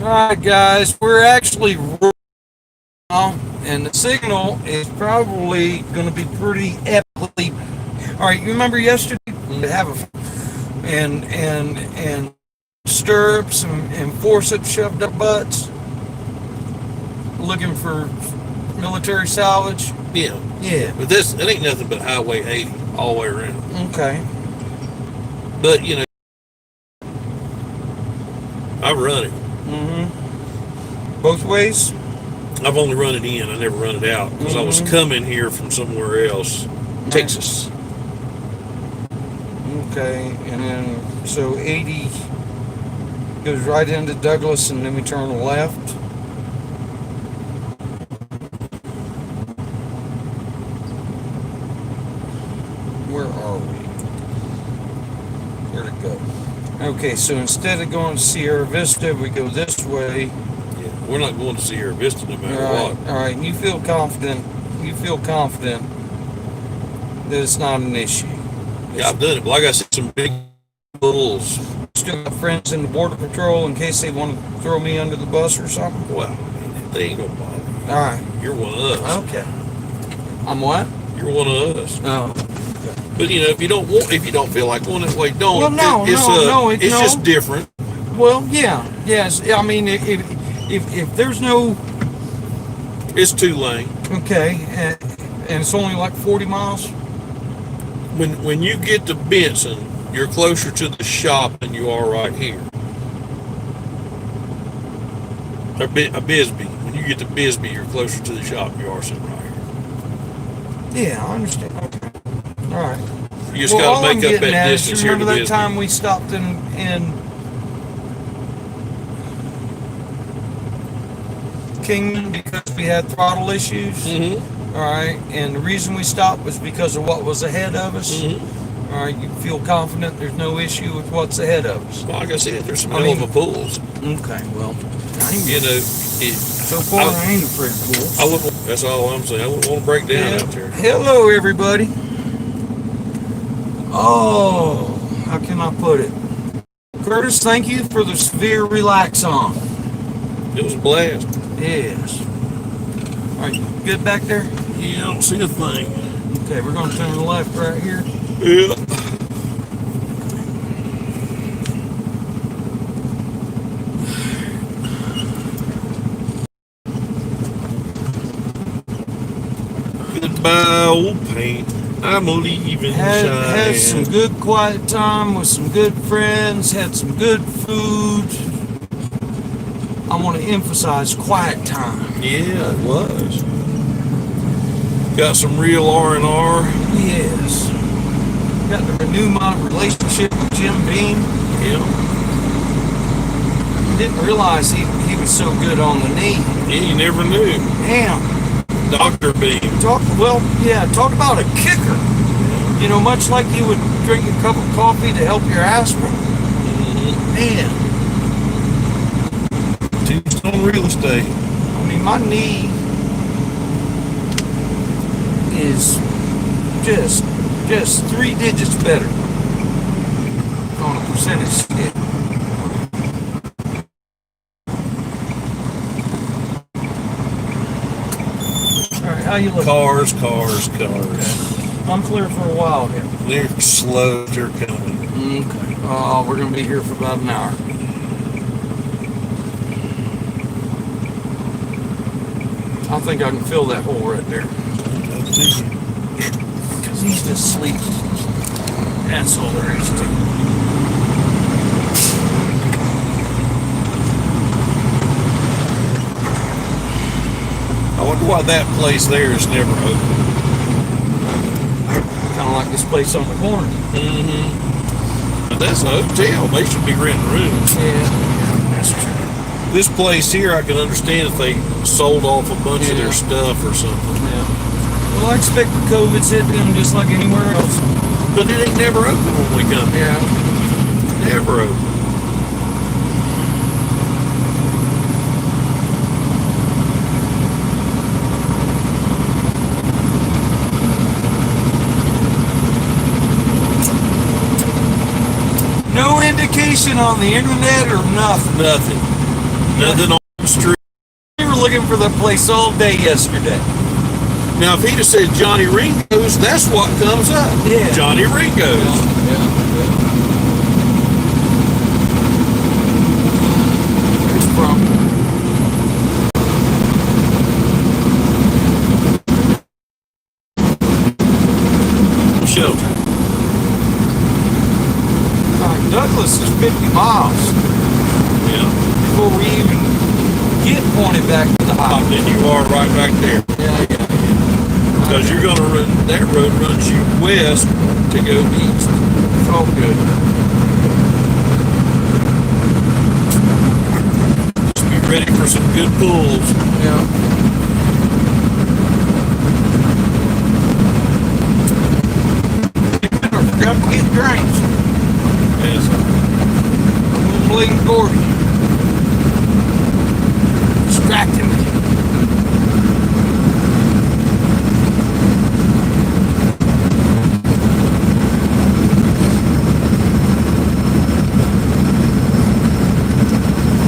Alright, guys, we're actually now, and the signal is probably going to be pretty epically. Alright, you remember yesterday? We have and stirrups and forceps shoved up butts looking for military salvage. Yeah. Yeah. But it ain't nothing but Highway 80 all the way around. Okay. But, I run it. Both ways? I've only run it in. I never run it out because I was coming here from somewhere else, Texas. Okay, and then so 80 goes right into Douglas, and then we turn left. Where are we? Where'd it go? Okay, so instead of going to Sierra Vista, we go this way. Yeah, we're not going to Sierra Vista no matter what. All right, and you feel confident that it's not an issue. Yeah, I've done it. But like I said, some big bulls. Still got friends in the Border Patrol in case they want to throw me under the bus or something? Well, they ain't gonna bother you. All right. You're one of us. Okay. I'm what? You're one of us. Oh. But if you don't feel like going that way, don't. Well, no, it's just different. Well, yeah, yes. I mean, if there's no, It's 2-lane. okay, and it's only like 40 miles. When you get to Benson, you're closer to the shop than you are right here. Or Bisbee. When you get to Bisbee, you're closer to the shop than you are sitting right here. Yeah, I understand. Okay. All right. You just got to make up that distance here to Remember that Bisbee. time we stopped in Kingman because we had throttle issues? Mm-hmm. All right, and the reason we stopped was because of what was ahead of us. Mm-hmm. All right, you feel confident there's no issue with what's ahead of us. Well, like I said, there's some hell of a pools. Okay, well, so far I ain't afraid of pools. That's all I'm saying. I wouldn't want to break down out there. Hello, everybody. Oh, how can I put it? Curtis, thank you for the severe relax on. It was a blast. Yes. All right, good back there? Yeah, I don't see a thing. Okay, we're going to turn left right here. Yeah. Goodbye, old paint. I'm leaving. Had some good quiet time with some good friends, had some good food. I want to emphasize quiet time. Yeah, it was. Got some real R&R. Yes. Got to renew my relationship with Jim Beam. Yeah. Didn't realize he was so good on the knee. Yeah, you never knew. Damn. Dr. Beam. Talk about a kicker. Much like you would drink a cup of coffee to help your aspirin. Man. Just on real estate. I mean, my knee is just 3 digits better on a percentage scale. All right, how you looking? Cars. I'm clear for a while here. They're slow. They're coming. Okay. Oh, we're going to be here for about an hour. I think I can fill that hole right there. Because he's just sleeping. That's all there is to it. I wonder why that place there is never open. Kind of like this place on the corner. But that's a hotel. They should be renting rooms. Yeah, that's true. This place here, I can understand if they sold off a bunch of their stuff or something. Yeah. Well, I expect the COVID's hit them just like anywhere else. But it ain't never open when we come here. Yeah. Never open. No indication on the internet or nothing. Nothing. Nothing on the street. We were looking for that place all day yesterday. Now, if he'd have said Johnny Ringo's, that's what comes up. Yeah. Johnny Ringo's. It's from Shelter. Douglas is 50 miles Yeah. before we even get pointed back to the highway. Then you are right back there. Yeah. Because you're going to run, that road runs you west to go east. It's all good. Just be ready for some good pulls. Yeah. I forgot to get drinks. Yes. I'm bleeding Gordy. Distracting me.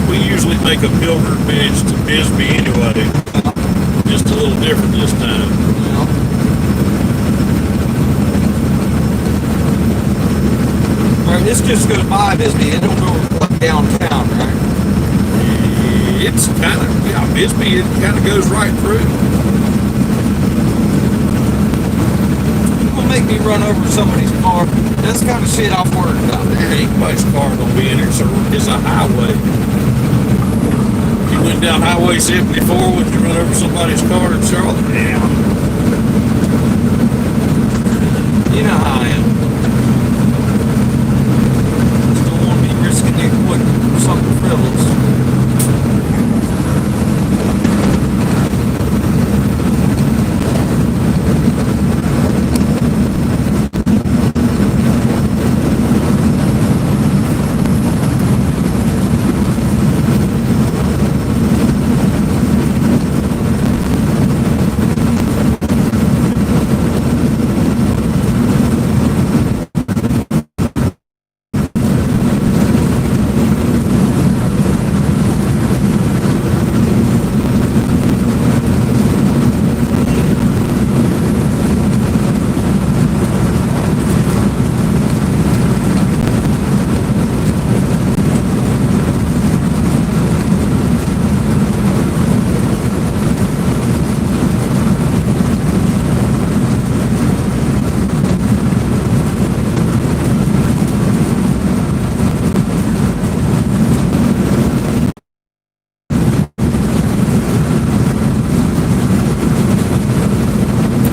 We usually make a pilgrimage to Bisbee anyway. Just a little different this time. Yeah. All right, this just goes by Bisbee. It don't go like downtown, right? It's kind of, yeah, Bisbee, it kind of goes right through. Don't make me run over somebody's car. That's the kind of shit I'm worried about. There ain't nobody's car gonna be in here, so it's a highway. You went down Highway 74 when you run over somebody's car in Charlotte? Yeah. You know how I am. Just don't want to be risking the equipment for something frivolous.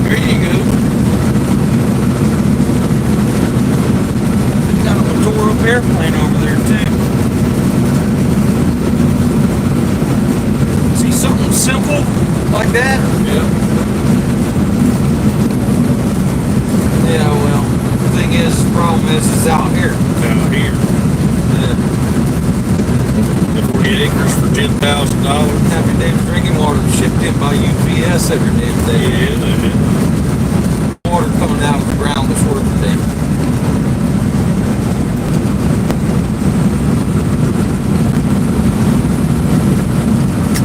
There you go. Got a tore up airplane over there too. See something simple like that? Yeah. Yeah, well, the thing is, the problem is it's out here. Down here. Yeah. The 40 acres for $10,000. Every day drinking water shipped in by UPS every damn day. Yeah, that Water coming out of the ground that's worth a damn.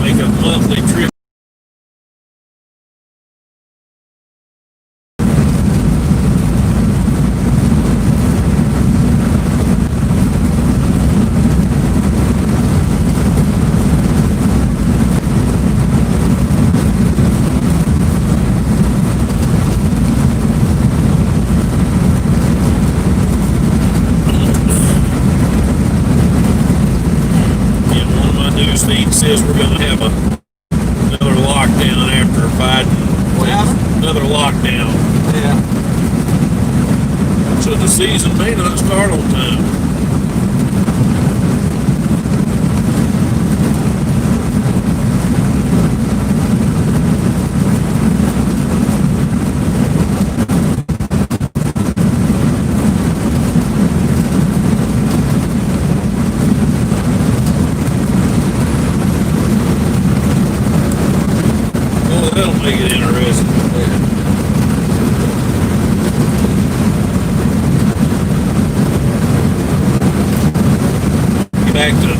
make a monthly trip. Feed says we're going to have another lockdown after Biden. What happened? Another lockdown. Yeah. So the season may not start on time. That'll make it interesting. Back to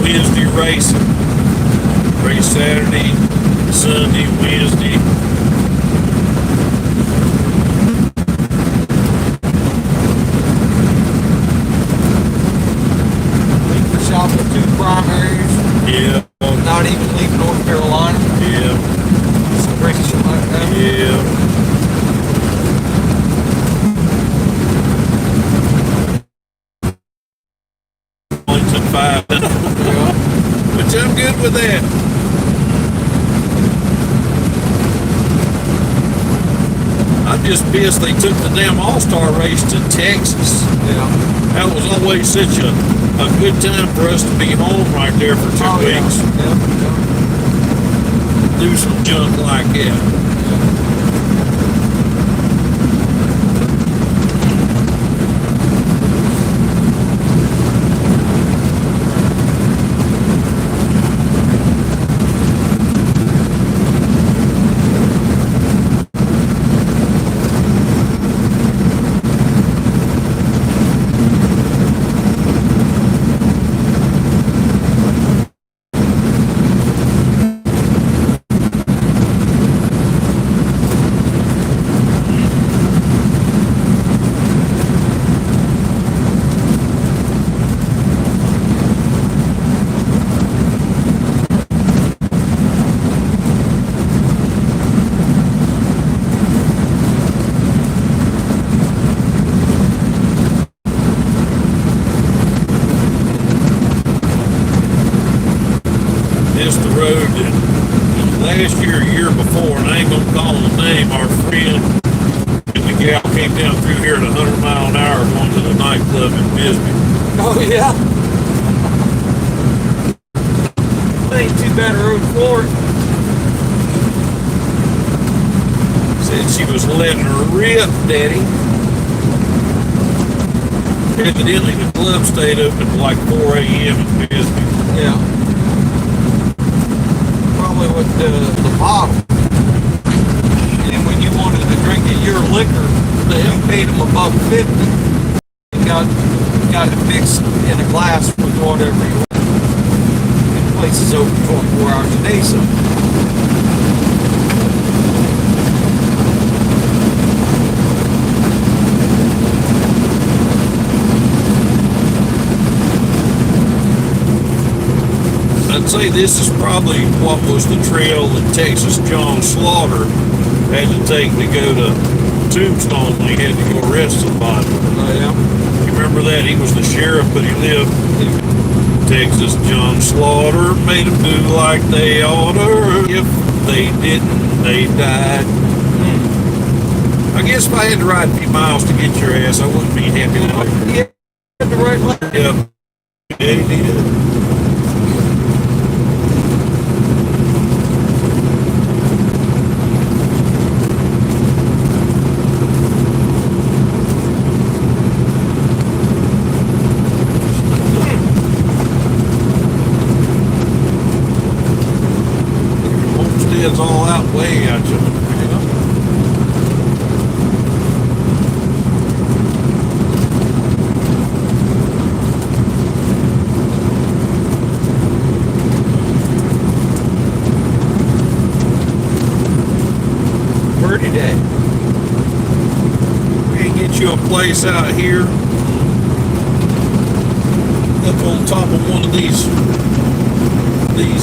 Wednesday racing. Race Saturday, Sunday, Wednesday. Shop with 2 primaries. Yeah. Not even leaving North Carolina. Yeah. Some crazy shit like that. Yeah. Wellington 5. Yeah. Which I'm good with that. I'm just pissed they took the damn All-Star race to Texas. Yeah. That was always such a good time for us to be home right there for 2 Oh, yeah. weeks. Yeah. Do some junk like that. It's the road that last year, year before, and I ain't gonna call the name, our friend and the gal came down through here at 100 mile an hour going to the nightclub in Bisbee. Oh, yeah. Ain't too bad a road for it. Said she was letting her rip, Daddy. Evidently, the club stayed open till like 4 a.m. in Bisbee. Yeah. Probably with the bottle. And when you wanted to drink your liquor, you paid them above 50. You got it mixed in a glass with whatever you want. And the place is open 24 hours a day, so. I'd say this is probably what was the trail that Texas John Slaughter had to take to go to Tombstone when he had to go arrest somebody. Yeah. You remember that? He was the sheriff, but he lived in Texas John Slaughter, made them do like they oughter. If they didn't, they died. I guess if I had to ride a few miles to get your ass, I wouldn't be happy with it. Yeah, the right way. Yep. Yeah, he did. Homestead's all out way out you. Pretty day. We can get you a place out here up on top of one of these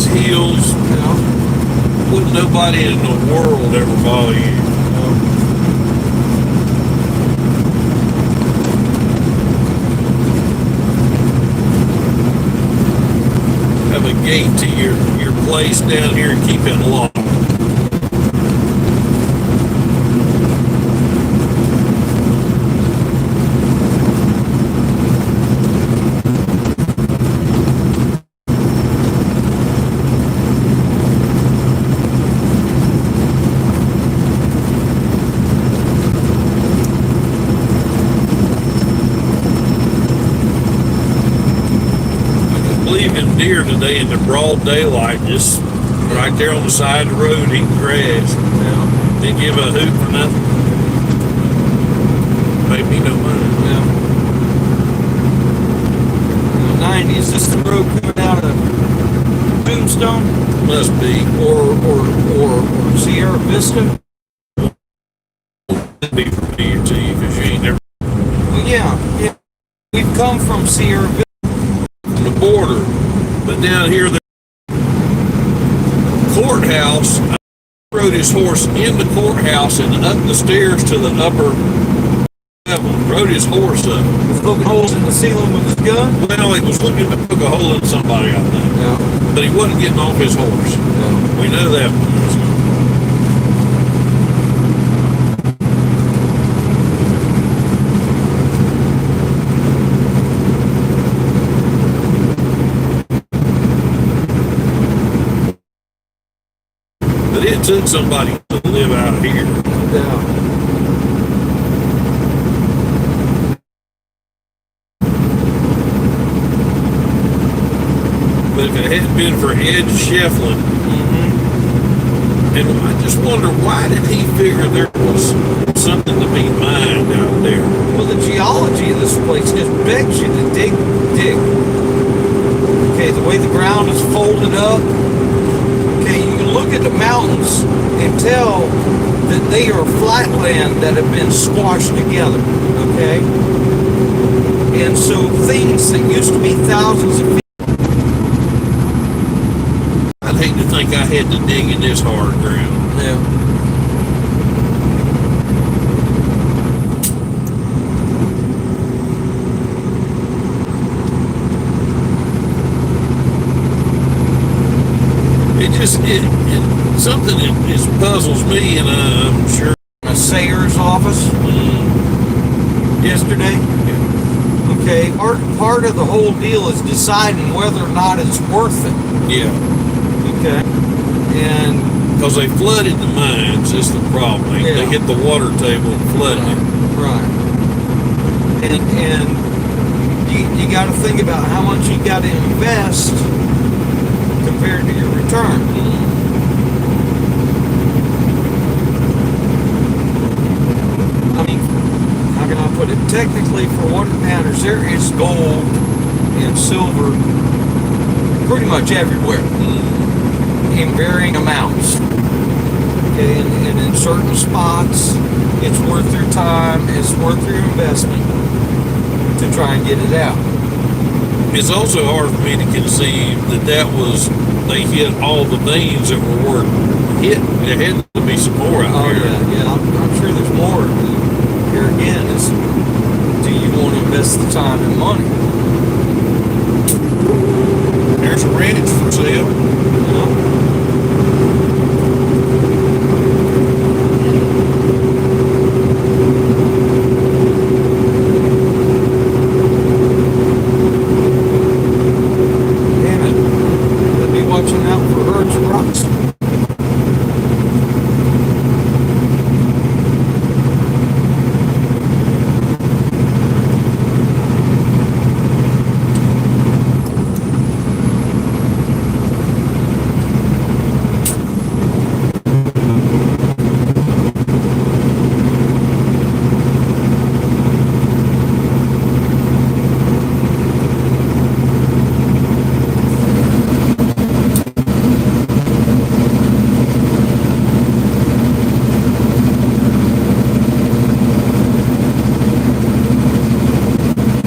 hills. Yeah. Wouldn't nobody in the world ever bother you. Have a gate to your place down here and keep it locked. Leaving deer today in the broad daylight, just right there on the side of the road eating grass. Yeah. Didn't give a hoot for nothing. Made me no money. Yeah. In the 90s, this is the road coming out of must be. or Sierra Vista. That'd be familiar to you because you ain't never Well, yeah. We've come from Sierra Vista. on the border. But down here, the courthouse, I rode his horse in the courthouse and up the stairs to the upper level. Rode his horse up. Was poking holes in the ceiling with his gun. Well, he was looking to poke a hole in somebody, I think. Yeah. But he wasn't getting off his horse. Yeah. We know that. But it took somebody to live out here. Yeah. But if it hadn't been for Ed Shefflin, and I just wonder, why did he figure there was something to be mined out there? Well, the geology of this place just begs you to dig. Okay, the way the ground is folded up. Okay, you can look at the mountains and tell that they are flatland that have been squashed together. Okay, and so things that used to be thousands of feet. I'd hate to think I had to dig in this hard ground. Yeah. Something that just puzzles me, and I'm sure A Sayers office yesterday. Okay, part of the whole deal is deciding whether or not it's worth it. yeah, Okay, and because they flooded the mines. That's the problem. They Yeah. hit the water table and flooded it. right, and you got to think about how much you got to invest compared to your return. I mean, how can I put it? Technically, for what it matters, there is gold and silver pretty much everywhere in varying amounts. Okay, and in certain spots, it's worth your time, it's worth your investment to try and get it out. It's also hard for me to conceive that they hit all the veins that were worth hit. There had to be some more out Oh here. yeah, I'm sure there's more. Here again is, do you want to invest the time and money? There's a ranch for sale. You know? Damn it. I'd be watching out for Herb's rocks.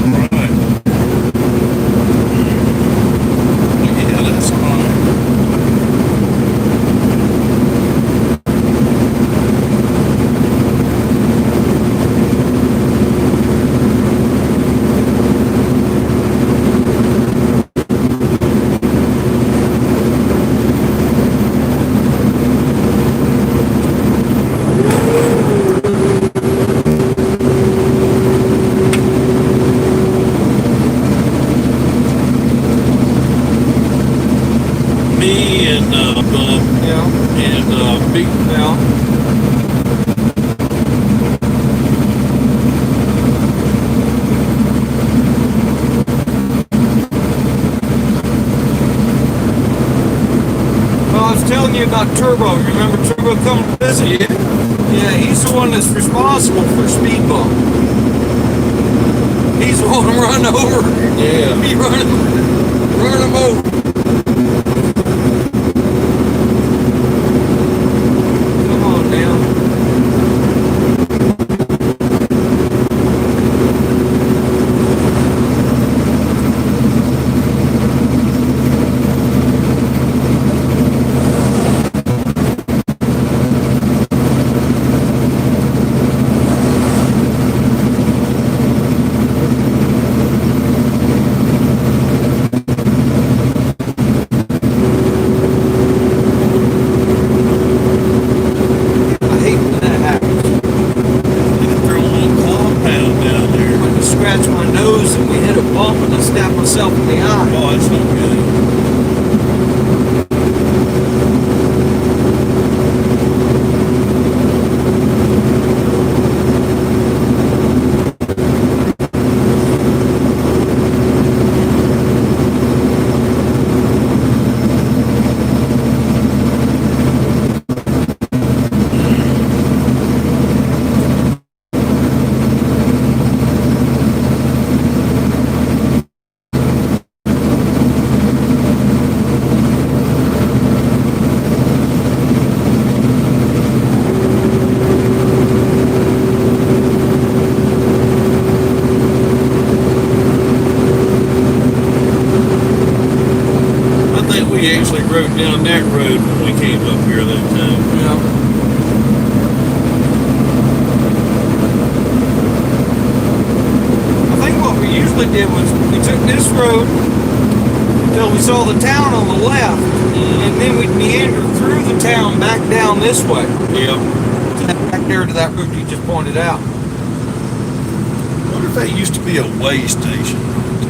Right. Yeah, that's fine. Me and Yeah, Big yeah. Well, I was telling you about Turbo. Remember Turbo coming to visit? yeah. Yeah, he's the one that's responsible for speed bump. He's the one running over. Yeah. He running him over. We actually rode down that road when we came up here that time. Yeah. I think what we usually did was we took this road until we saw the town on the left, and then we'd meander through the town back down this way. Yep. Back there to that route you just pointed out. I wonder if that used to be a way station.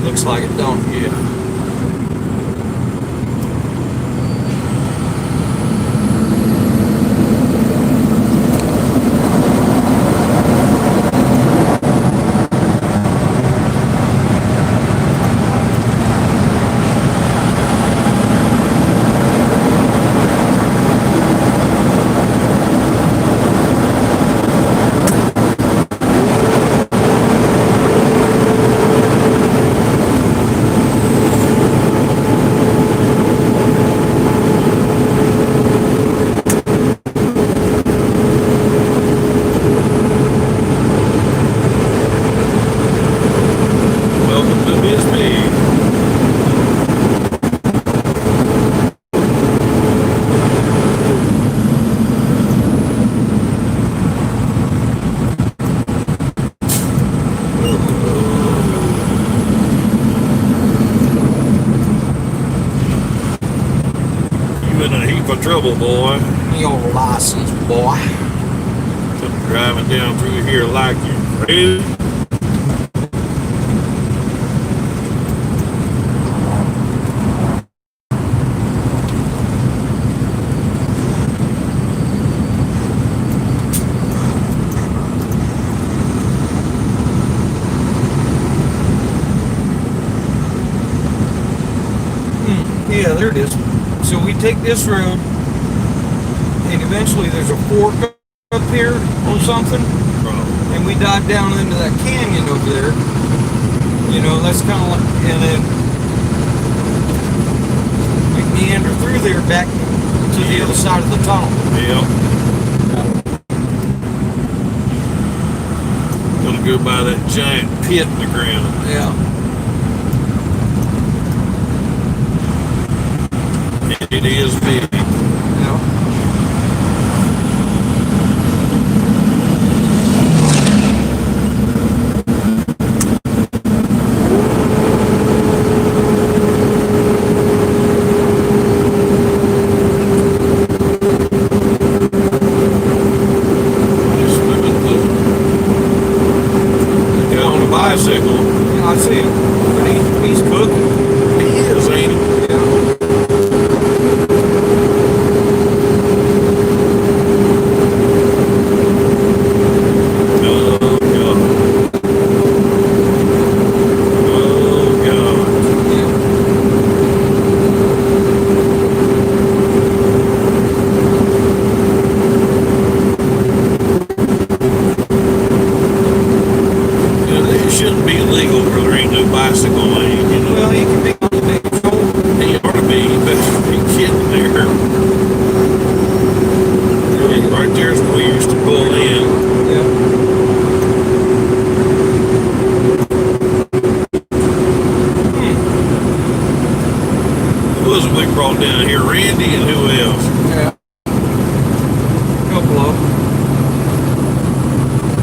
Looks like it, don't it? Yeah. Welcome to Bisbee. You in a heap of trouble, boy. Your license, boy. Driving down through here like you crazy. Yeah, there it is. So we take this road, and eventually there's a fork up here or something, and we dive down into that canyon over there. You know, that's kind of like, and then we meander through there back to the other side of the tunnel. Yep. Gonna go by that giant pit in the ground. Yeah. It is big. Yeah. Just look at the guy on a bicycle. Yeah, I see him. But he's cooking. He is, ain't he? Yeah. Oh, God. Oh, God. Yeah. Yeah, it shouldn't be legal where there ain't no bicycle lane, you know. Well, he can be on the big shoulder. He ought to be, but he kidding there. Right there's where we used to pull in. Yeah. Who was it we brought down here? Randy and who else? Yeah. Couple of them.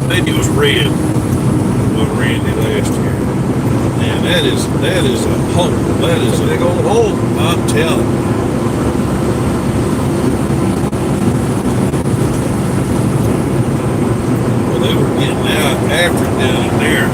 Maybe it was Red. With Randy last year. Man, that is a hole. That is a Big old hole. I'm telling you. Well, they were getting out after it down in there.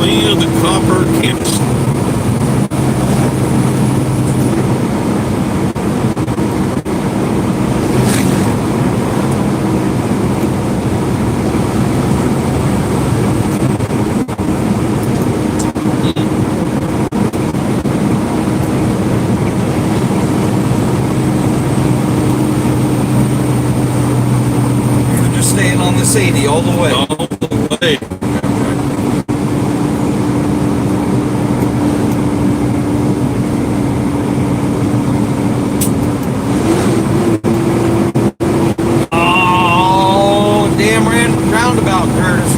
Leah the Copper Chemist. You're just staying on this 80 all the way. All the way. Oh, damn roundabout, Curtis.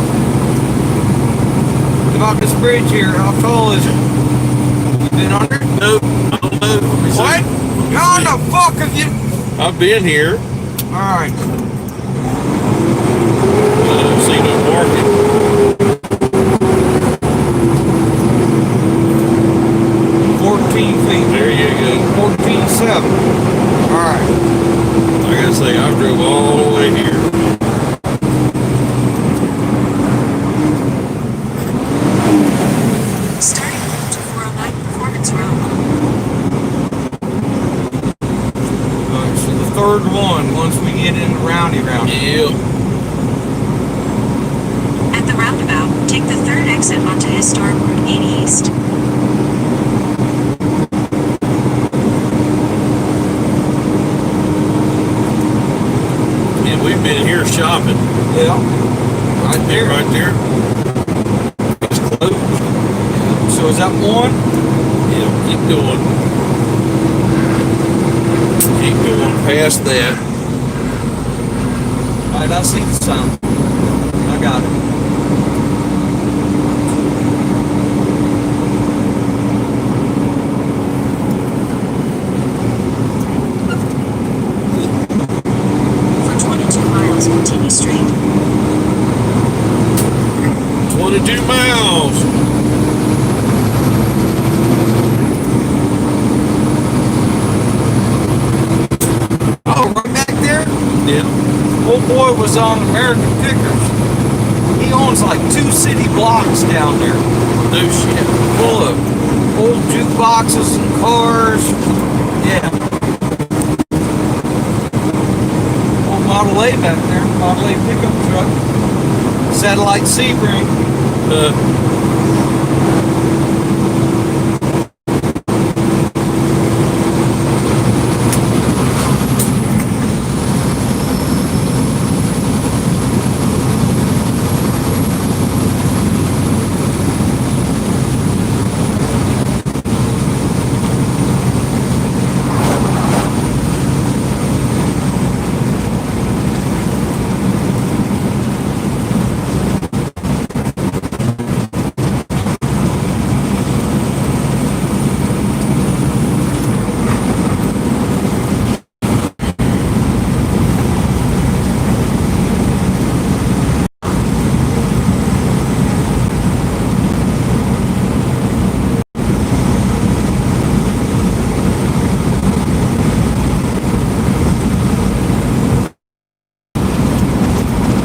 What about this bridge here? How tall is it? You been under? Nope, I don't know. Let me see. What? How the fuck have you? I've been here. Alright. I don't see no market. 14 feet. There you go. 14.7. Alright. Like I say, I drove all the way here. Starting route 409 Performance Road. Alright, so the third one, once we get into Roundy. Yep. At the roundabout, take the third exit onto Historic Route 8 East. And we've been here shopping. Yeah. Right there. Right there. It's closed. So is that one? Yeah, keep going. Keep going past that. Alright, I see the sign. I got it. For 22 miles, continue straight. 22 miles. Oh, right back there? Yeah. Old boy was on American Pickers. He owns like 2 city blocks down there, No shit. full of old jukeboxes and cars. Yeah. Old Model A back there, Model A pickup truck. Satellite Sebring.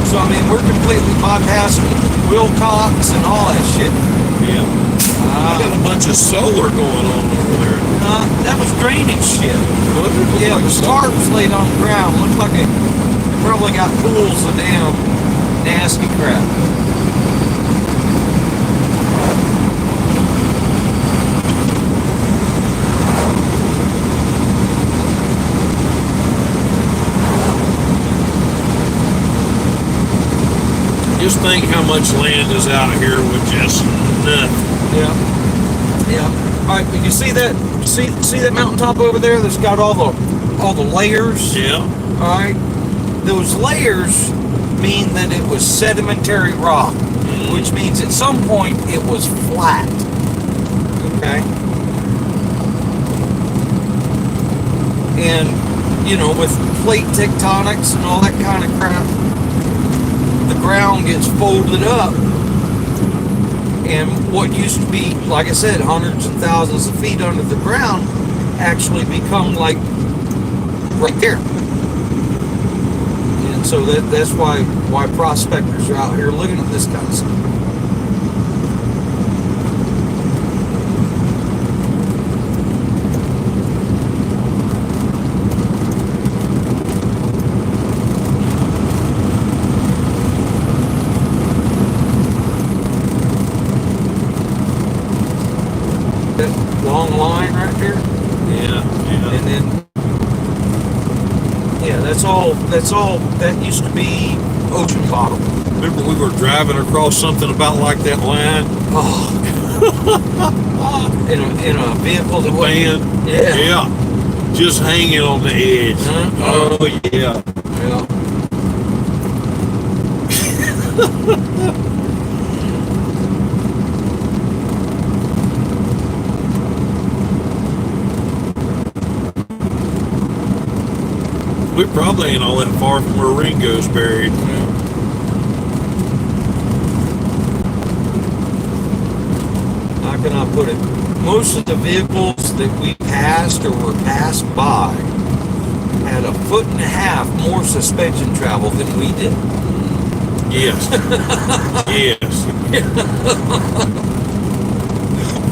So I mean, we're completely bypassing Wilcox and all that shit. Yeah. I got a bunch of solar going on over there. That was drainage shit. What? It looked Yeah, like the a tarps laid on the ground. Looked like it probably got pools of damn nasty crap. Just think how much land is out here with just nothing. Yeah. Yeah. All right, but you see that? See that mountaintop over there that's got all the layers? Yeah. All right. Those layers mean that it was sedimentary rock, which means at some point it was flat. Okay. And you know, with plate tectonics and all that kind of crap, the ground gets folded up, and what used to be, like I said, hundreds and thousands of feet under the ground actually become like right there. And so that's why prospectors are out here looking at this kind of stuff. long line right there. Yeah, yeah. And then, yeah, that's all, that used to be ocean bottom. Remember we were driving across something about like that line? Oh. in a vehicle that wasn't. Van? Yeah. Yeah. Just hanging on the edge. Uh-huh. Oh, yeah. Yeah. We probably ain't all that far from where Ringo's buried. How can I put it? Most of the vehicles that we passed or were passed by had 1.5 foot more suspension travel than we did. Yes. Yes.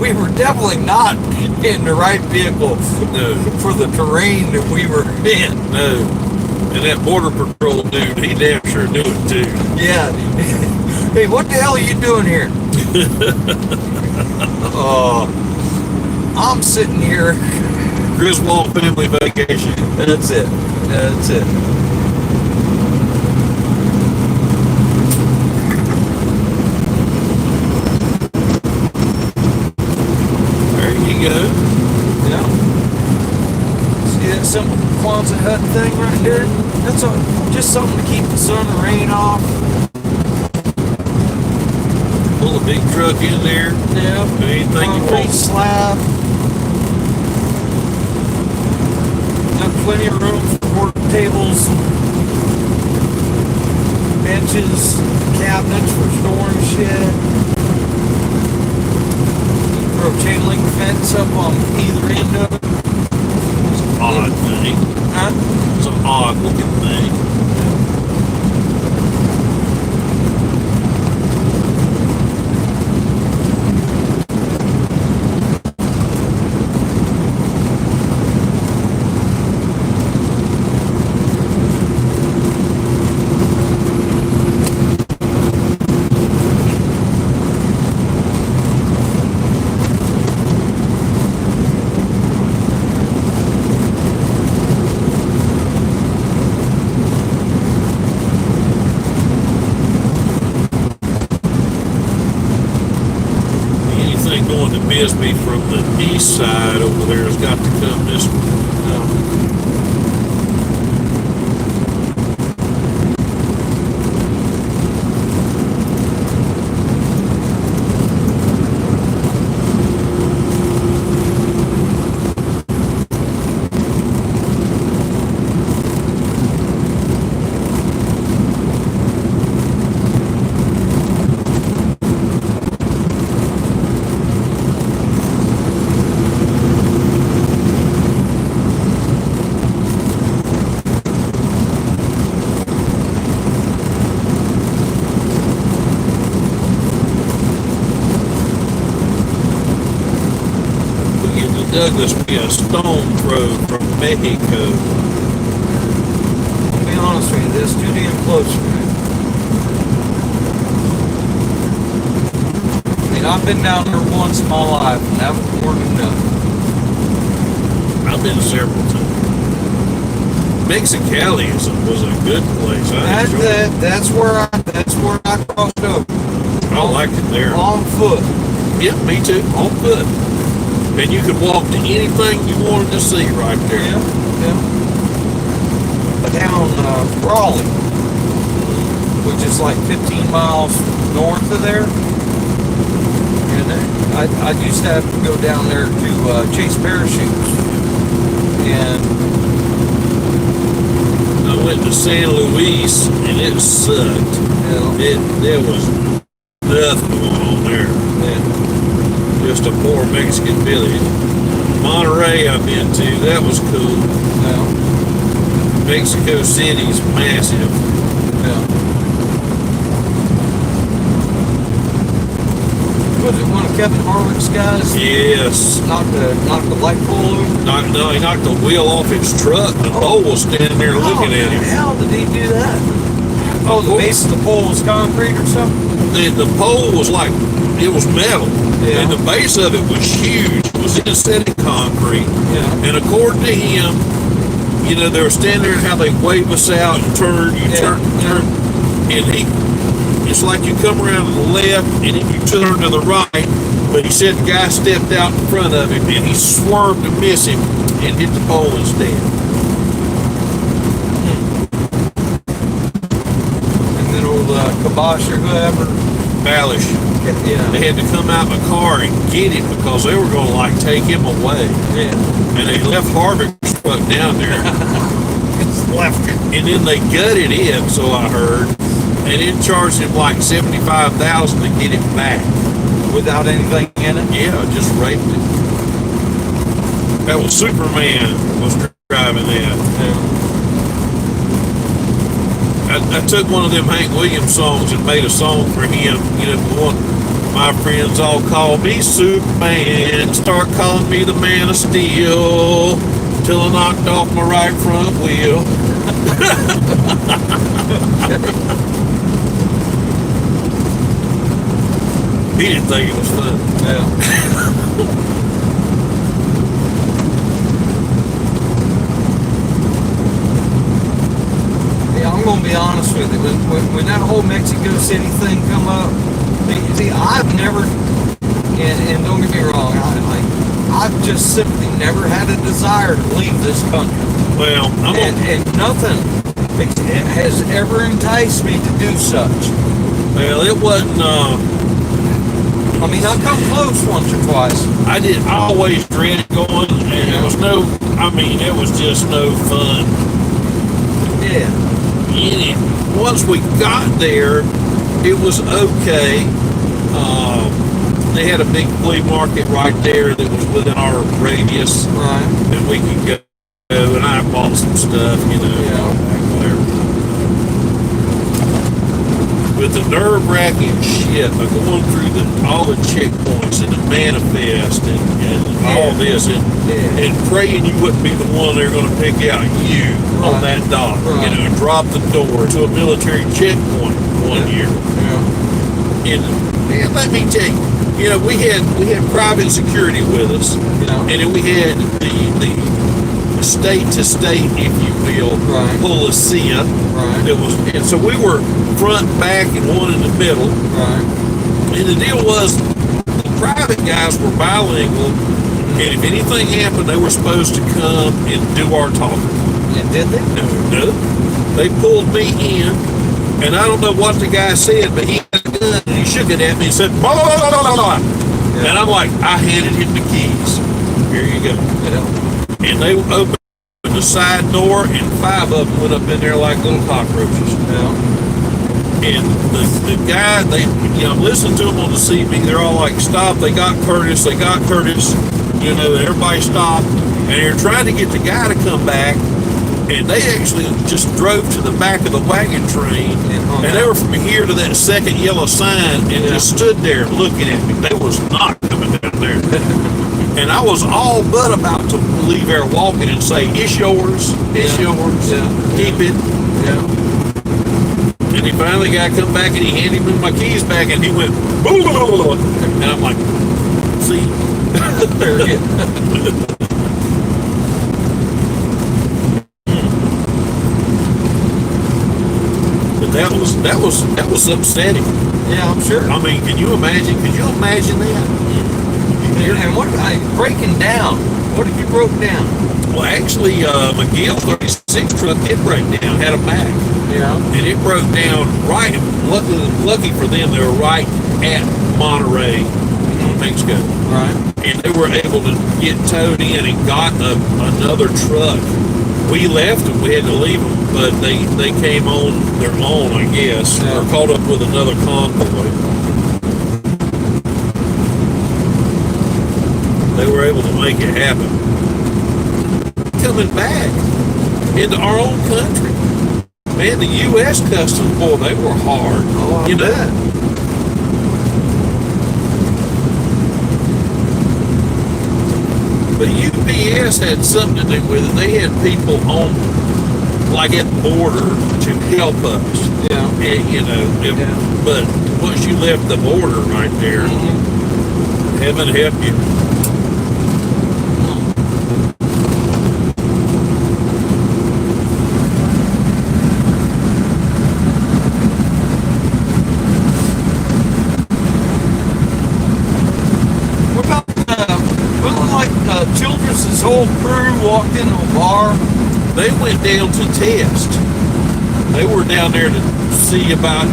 We were definitely not in the right vehicle No. for the terrain that we were in. No. And that border patrol dude, he damn sure knew it too. Yeah. Hey, what the hell are you doing here? I'm sitting here. Griswold family vacation. That's it. That's it. There you go. Yeah. See that simple Quonset hut thing right there? That's just something to keep the sun and rain off. Pull a big truck in there. Yeah. Do anything you Concrete want. slab. Got plenty of room for work tables, benches, cabinets for storing shit. Throw a chain link fence up on either end of it. It's an odd thing. Huh? It's an odd looking thing. Anything going to Bisbee from the east side over there has got to come this way. Douglas be a stone throw from Mexico. I'll be honest with you, this too damn close for me. I mean, I've been down there once in my life, and that was more than enough. I've been several times. Mexicali was a good place. I enjoyed it. That's where I crossed over. I liked it there. On foot. Yeah, me too. On foot. And you could walk to anything you wanted to see right there. Yeah. Down Raleigh, which is like 15 miles north of there. And I used to have to go down there to chase parachutes. And I went to San Luis and it sucked. There was nothing going on there. Just a poor Mexican village. Monterey I've been to, that was cool. Mexico City's massive. Was it one of Kevin Harvick's guys? Yes. Knocked the light pole over? No, he knocked the wheel off his truck. The pole was standing there looking at him. How the hell did he do that? Oh, the base of the pole was concrete or something? The pole was like, it was metal. Yeah. And the base of it was huge. It was inset in concrete. Yeah. And according to him, they were standing there and how they wave us out and turn, turn. And it's like you come around to the left and then you turn to the right. But he said the guy stepped out in front of him and he swerved to miss him and hit the pole instead. And then old Kibosh or whoever. Balish. Yeah. They had to come out in the car and get him because they were going to take him away. Yeah. And they left Harvick's truck down there. It's left it. And then they gutted him, so I heard, and then charged him like $75,000 to get him back. Without anything in it? Yeah, just raped it. That was Superman was driving that. Yeah. I took one of them Hank Williams songs and made a song for him. The one my friends all call me Superman, start calling me the Man of Steel, till I knocked off my right front wheel. He didn't think it was fun. Yeah. Yeah, I'm gonna be honest with you. When that whole Mexico City thing come up, see, I've never, and don't get me wrong, I've just simply never had a desire to leave this country. Well, And nothing has ever enticed me to do such. well, it wasn't. I mean, I've come close once or twice. I always dreaded going, and it was it was just no fun. Yeah. Once we got there, it was okay. They had a big flea market right there that was within our radius, Right. and we could go, and I bought some stuff, Yeah. whatever. With the nerve-wracking shit of going through all the checkpoints and the manifest and all this, and praying you wouldn't be the one they're going to pick out you on that dock, Right. drop the door to a military checkpoint one year. Yeah. And man, let me tell you, we had private security with us, and then we had the state to state, if you will, Right. policia. Right. And so we were front, back, and one in the middle. Right. And the deal was, the private guys were bilingual, and if anything happened, they were supposed to come and do our talking. And did they? No. They pulled me in, and I don't know what the guy said, but he had a gun, and he shook it at me and said, blah, blah, blah, blah, blah, blah. Yeah. And I'm like, I handed him the keys. Here you go. Yeah. And they opened the side door, and 5 of them went up in there like little cockroaches. Yeah. And the guy, I'm listening to them on the CB, they're all like, stop, they got Curtis, everybody stopped, and they're trying to get the guy to come back, and they actually just drove to the back of the wagon train, and they were from here to that second yellow sign, and just stood there looking at me. They was not coming down there. And I was all but about to leave there walking and say, it's yours, keep it. Yeah. And he finally got come back and he handed me my keys back and he went, blah, blah, blah, blah. And I'm like, see? Very good. But that was upsetting. Yeah, I'm sure. I mean, can you imagine that? And what breaking down? What have you broke down? Well, actually, McGill 36 truck did break down, had a back. Yeah. And it broke down right, lucky for them, they were right at Monterey, Mexico. Right. And they were able to get towed in and got another truck. We left them, we had to leave them, but they came on their own, I guess, Yeah. or caught up with another convoy. They were able to make it happen. Coming back into our own country. Man, the U.S. Customs, boy, they were hard. Oh, I bet. But UPS had something to do with it. They had people on, like at the border, to help us. Yeah. And, but once you left the border right there, heaven help you. Childress's whole crew walked into a bar. They went down to test. They were down there to see about,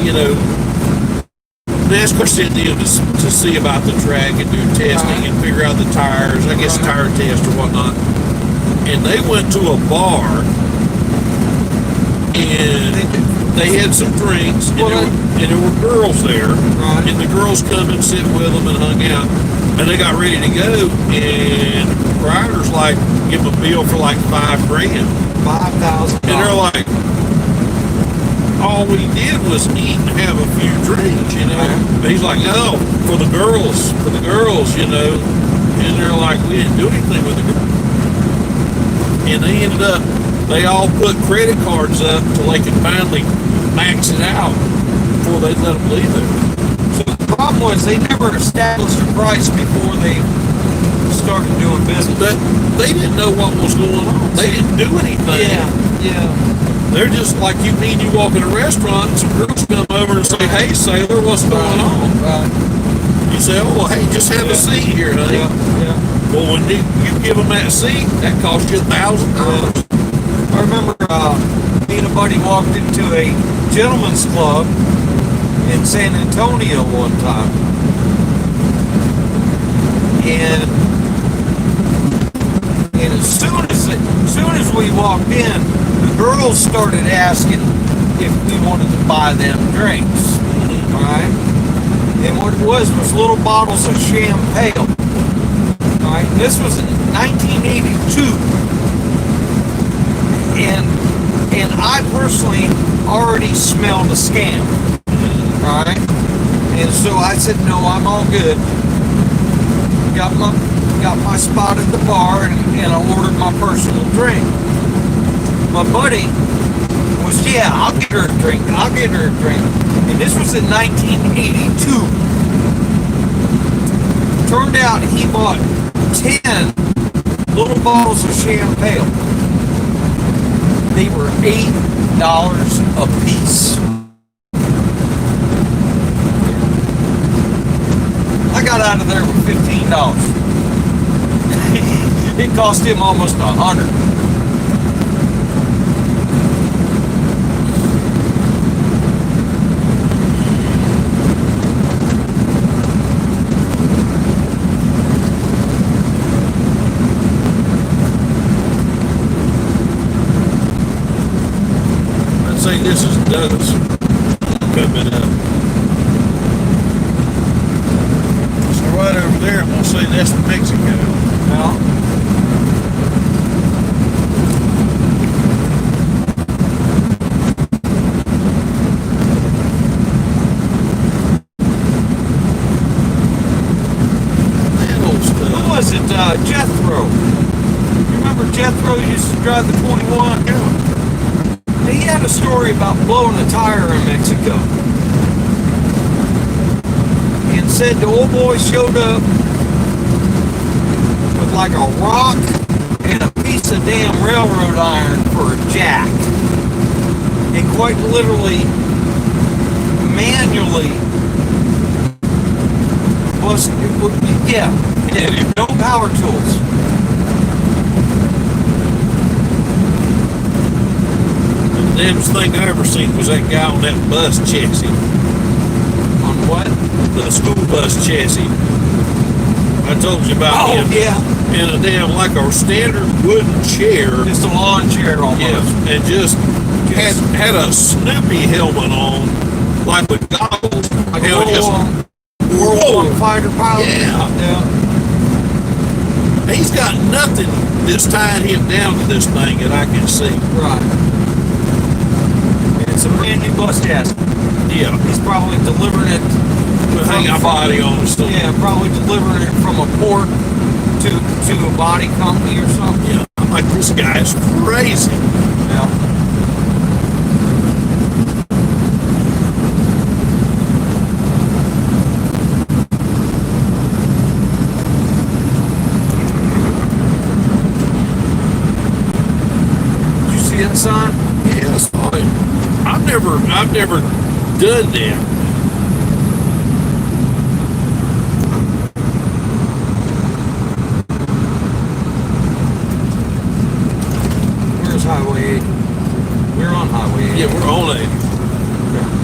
NASCAR sent them to see about the track and do testing and figure out the tires, I guess tire test or whatnot. And they went to a bar and they had some drinks and, there were girls there. Right. And the girls come and sit with them and hung out. And they got ready to go, and the proprietor's like, give them a bill for like $5,000. $5,000. And they're like, all we did was eat and have a few drinks, And he's like, no, for the girls, And they're like, we didn't do anything with the girls. And they all put credit cards up till they could finally max it out before they let them leave it. So the problem was they never established a price before they started doing business. But they didn't know what was going on. They didn't do anything. Yeah. They're just like you walk in a restaurant and some girls come over and say, hey, sailor, what's going on? Right. You say, oh, well, hey, just have a seat here, honey. Yeah. Well, when you give them that seat, that costs you $1,000. I remember me and a buddy walked into a gentleman's club in San Antonio one time. And as soon as we walked in, the girls started asking if we wanted to buy them drinks. Alright? And what it was little bottles of champagne. Alright? This was in 1982. And I personally already smelled a scam. Alright? And so I said, no, I'm all good. Got my spot at the bar and I ordered my personal drink. My buddy was, I'll get her a drink. And this was in 1982. Turned out he bought 10 little bottles of champagne. They were $8 a piece. I got out of there with $15. It cost him almost $100. I'd say this is Douglas coming up. So right over there, I'm going to say that's Mexico. Well, who was it? Jethro. You remember Jethro used to drive the 21? He had a story about blowing a tire in Mexico. And said the old boy showed up with like a rock and a piece of damn railroad iron for a jack. And quite literally, manually, no power tools. The damnest thing I ever seen was that guy on that bus chassis. On what? The school bus chassis. I told you about him. Yeah. In a damn, like a standard wooden chair. Just a lawn chair almost. Yeah, and just had a Snoopy helmet on, like with goggles. Like Hell, just World War fighter pilot. Yeah. He's got nothing that's tying him down to this thing that I can see. Right. And it's a brand new bus chassis. Yeah. He's probably delivering it With hang a body on the stuff. Yeah, probably delivering it from a port to a body company or something. Yeah. I'm like, this guy is crazy. Yeah. Did you see that sign? Yeah, that's fine. I've never done that. Highway 80. We're on Highway 80. Yeah, we're on it.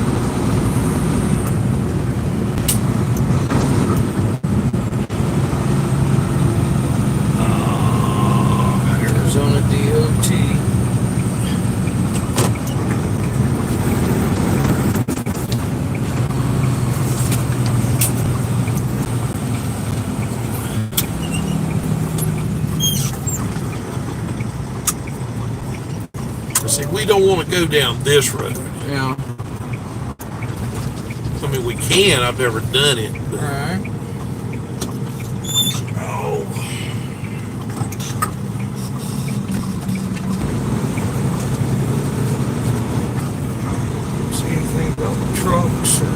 Arizona DOT. See, we don't want to go down this road. Yeah. I mean, we can. I've never done it. But, Alright. oh. See anything about the trucks or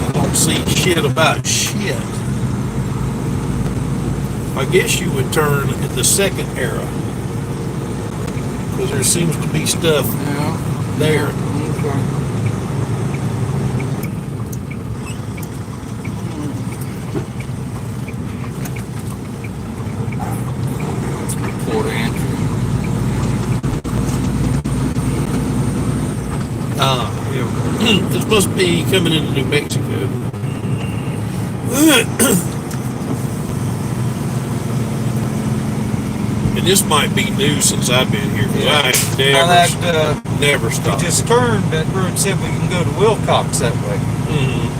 I don't see shit about shit. I guess you would turn at the second arrow. Because there seems to be stuff yeah. there. Okay. Port entry. Yeah. This must be coming into New Mexico. And this might be new since I've been here. 'Cause I Now ain't that never we stopped. just turned, that road said we can go to Wilcox that way. Mhm.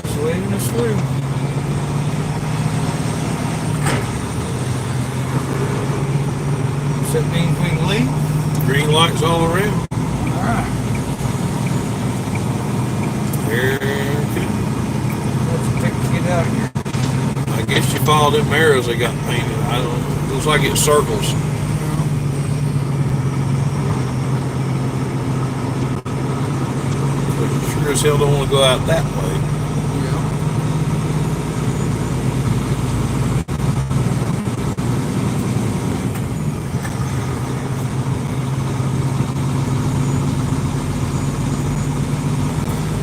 Just waving us through. Does that mean we can leave? Green lights all around. Alright. Very Let's pick to get out of here. good. I guess you follow them arrows they got painted. I don't know. Looks like it circles. But you sure as hell don't want to go out that way. Yeah.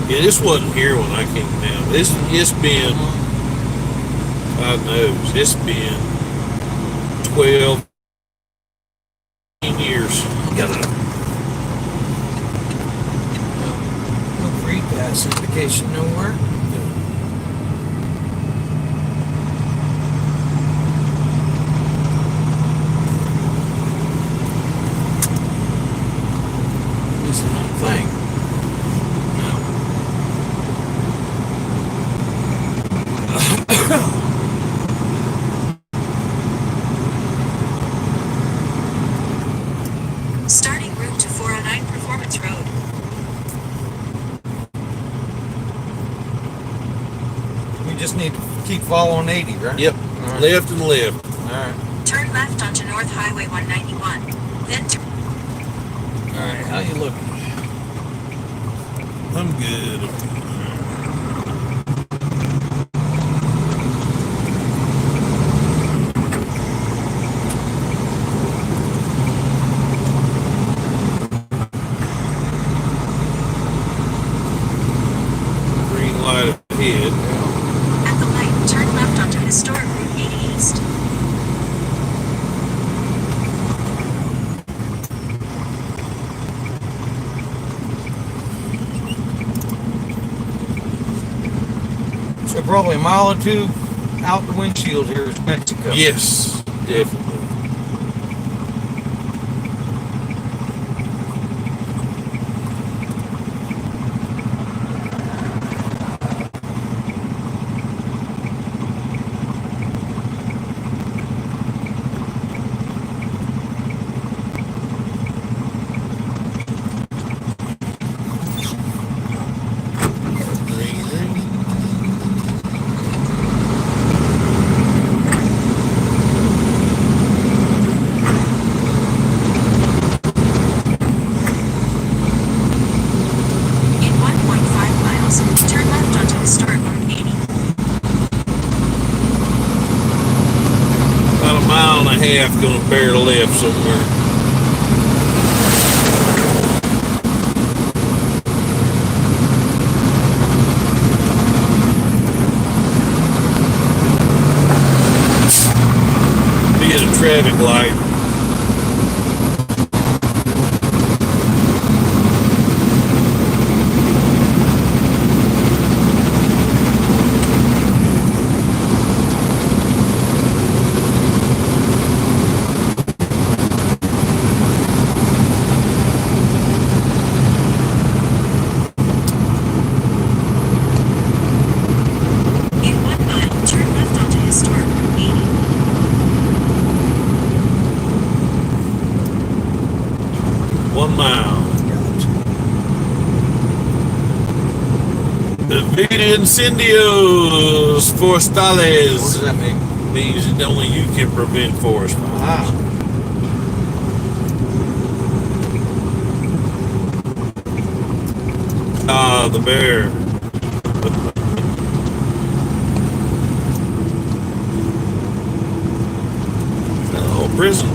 Yeah, this wasn't here when I came down. It's been, God knows, it's been 12 years. No free pass indication nowhere. This is the thing. Starting route to 409 Performance Road. We just need to keep following 80, right? Yep, Alright. left and left. Alright. Turn left onto North Highway 191. Then turn Alright, how you looking? I'm good. Green light ahead. at the light, turn left onto Historic Route 80 East. So probably a mile or two out the windshield here is Mexico. Yes, definitely. half gonna bear left somewhere. Be at a traffic light. In 1 mile, turn left onto Historic Route 80. 1 mile. Vida incendios What forestales does that mean? means that only you can prevent forest fires. Ah. Ah, the bear. Oh, prison.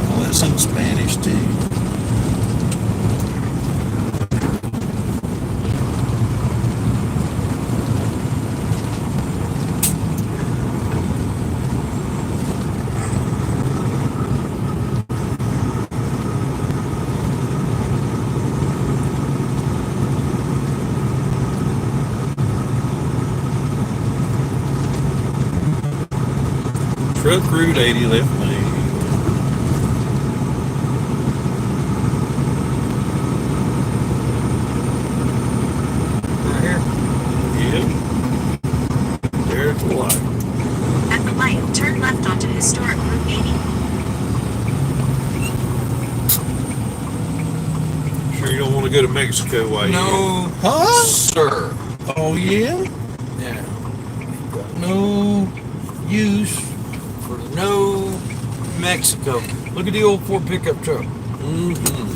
Oh, that's in Spanish too. Truck Route 80 left lane. Right here. Yep. There's the light. At the light, turn left onto Historic Route 80. Sure you don't want to go to Mexico while you're No, Huh? sir. Oh, yeah? Yeah. Got no use for no Mexico. Look at the old Ford pickup truck. Mm-hmm.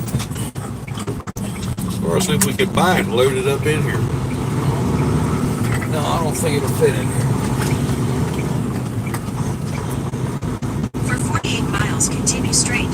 Or see if we could buy it and load it up in here. No, I don't think it'll fit in here. For 48 miles, continue straight.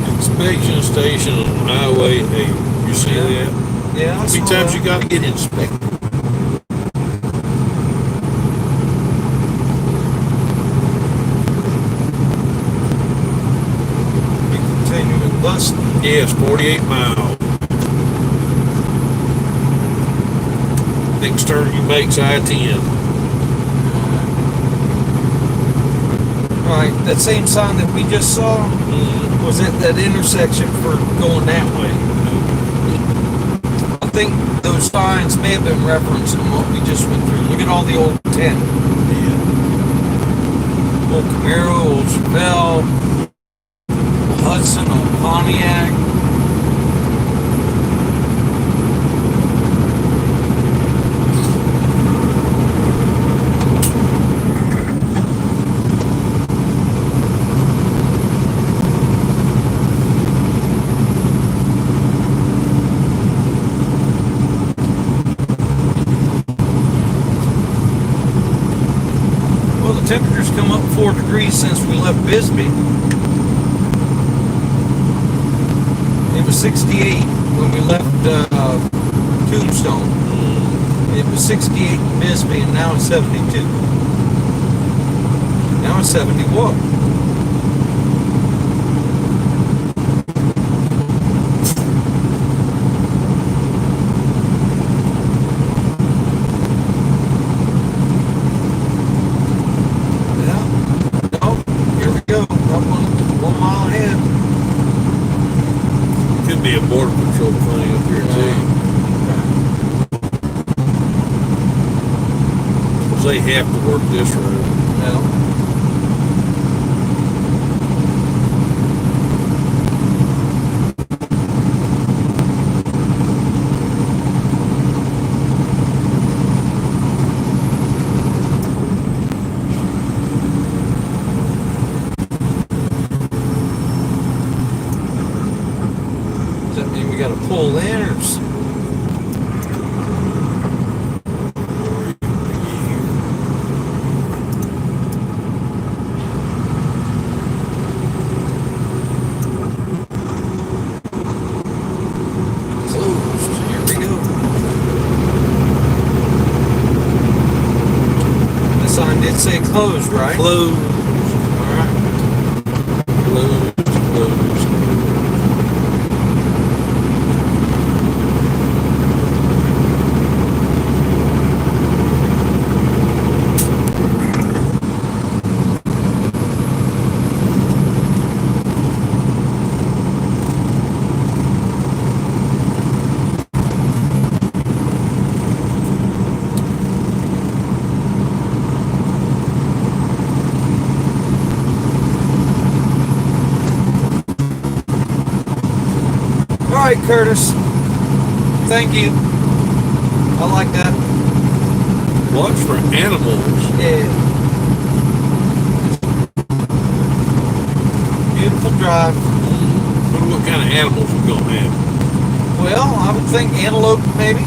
Inspection station on Highway 8. You see that? Yeah. How many times you got to get inspected? Continuing bus. Yes, 48 miles. Next turn you make's I-10. Right. That same sign that we just saw was at that intersection for going that way. I think those signs may have been referencing what we just went through. Look at all the old 10. Old Camaro, old Chevelle, Hudson, old Pontiac. Well, the temperature's come up 4 degrees since we left Bisbee. It was 68 when we left Tombstone. It was 68 in Bisbee, and now it's 72. Now it's 71. Be a border patrol thing up here too. Because they have to work this road. Yeah. We got to pull lanters. Closed. Here we go. The sign did say closed, right? Closed. All right. Closed. Closed. All right, Curtis. Thank you. I like that. Watch for animals. Yeah. Beautiful drive. Wonder what kind of animals we're gonna have. Well, I would think antelope, maybe.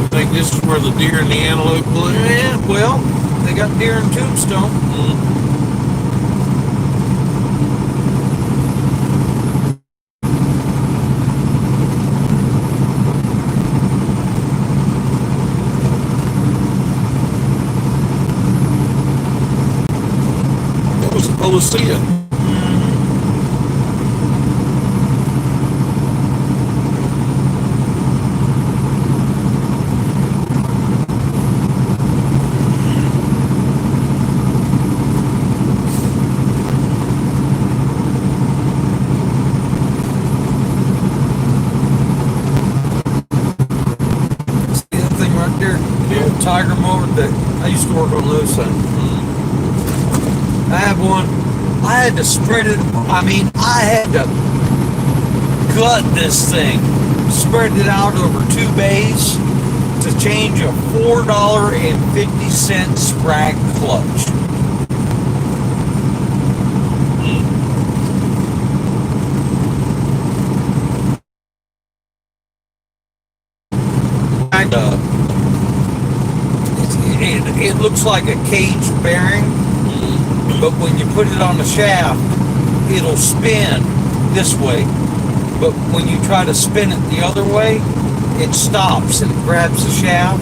You think this is where the deer and the antelope live? Yeah, well, they got deer in Tombstone. That was the Coliseum. See that thing right there? The old Tiger mower that I used to work on those things. I have one. I had to spread it. I mean, I had to gut this thing, spread it out over 2 bays to change a $4.50 Sprag clutch. Kind of. It looks like a cage bearing. But when you put it on the shaft, it'll spin this way. But when you try to spin it the other way, it stops and grabs the shaft.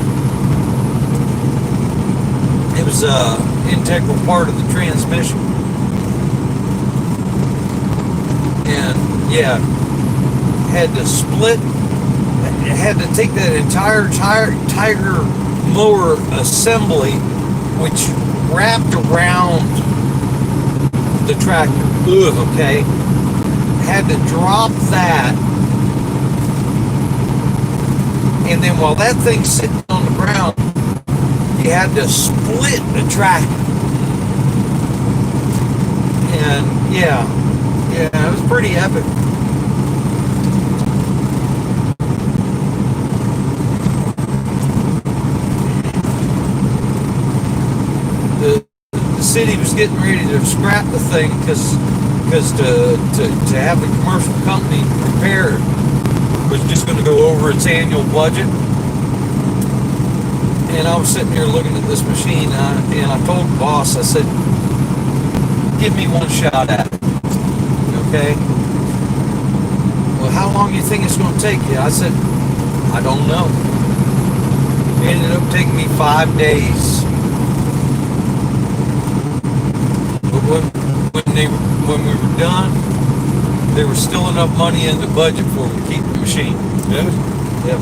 It was an integral part of the transmission. And yeah, had to split, had to take that entire Tiger mower assembly, which wrapped around the tractor. Okay, had to drop that, and then while that thing's sitting on the ground, you had to split the tractor. And yeah, it was pretty epic. The city was getting ready to scrap the thing because to have the commercial company repair it was just going to go over its annual budget. and I was sitting here looking at this machine, and I told the boss, I said, give me one shot at it. Okay? Well, how long do you think it's going to take you? I said, I don't know. It ended up taking me 5 days. But when we were done, there was still enough money in the budget for me to keep the machine. Yeah. Yep.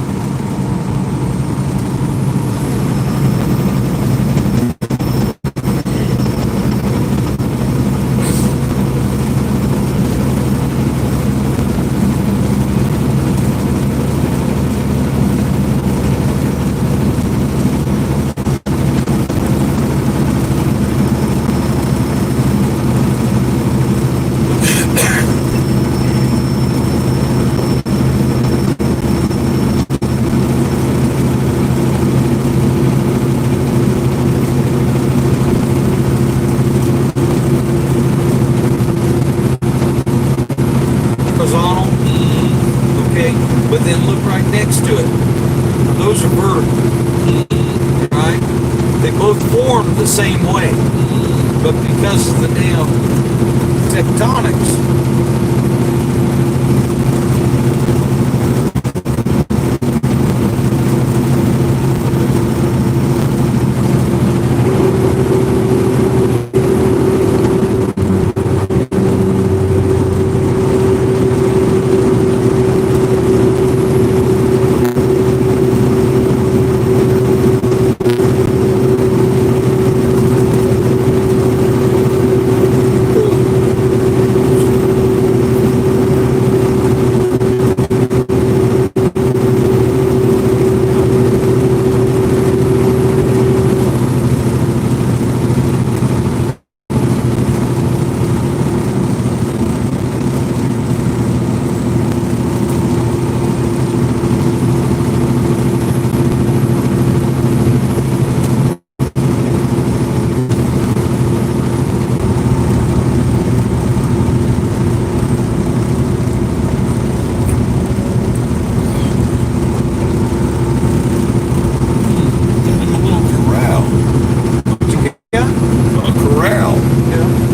Horizontal, okay, but then look right next to it. Those are vertical, right? They both form the same way, but because of the damn tectonics, Got him a little corral. yeah, A corral. yeah.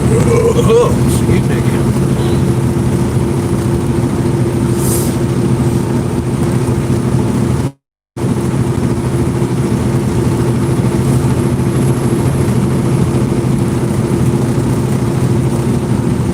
Excuse me again.